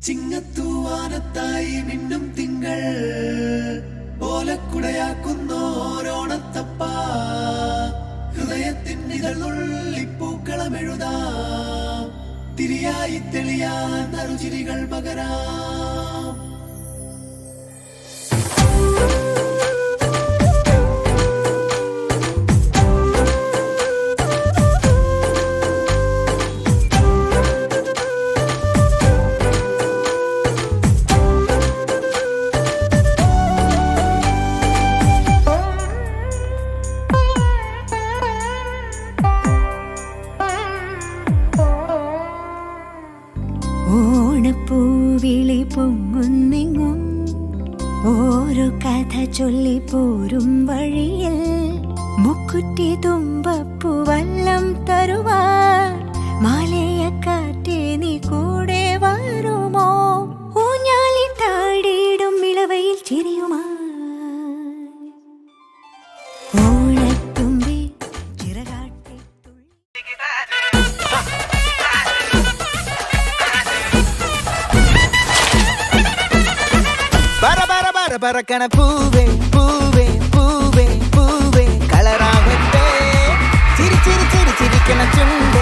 ചിങ്ങത്തൂവാനത്തായി മിന്നും തിങ്കൾ ഓലക്കുടയാക്കുന്നോരോണത്തപ്പ ഹൃദയത്തിന്നിതളുള്ളിപ്പൂക്കളമെഴുതാം തിരിയായി തെളിയാൻ നറുചിരികൾ പകരാം. ഓണപ്പൂവിളി പൊങ്ങുന്നെങ്ങും ഓരോ കഥ ചൊല്ലി പോരും വഴിയിൽ മുക്കുറ്റി തുമ്പപ്പൂവല്ലം തരുവാൻ മാലയക്കാറ്റേ നീ കൂടെ വരുമോ? ഊഞ്ഞാലി താടിയിടും ഇളവയിൽ ചിരിയുമാ ഓണത്തുമ്പി ചിറകാട്ടി പറക്കണ പൂവേ പൂവേ പൂവേ പൂവേ കളറാവട്ടെ ചിരി ചിരി ചിരി ചിരിക്കണ ചുണ്ട്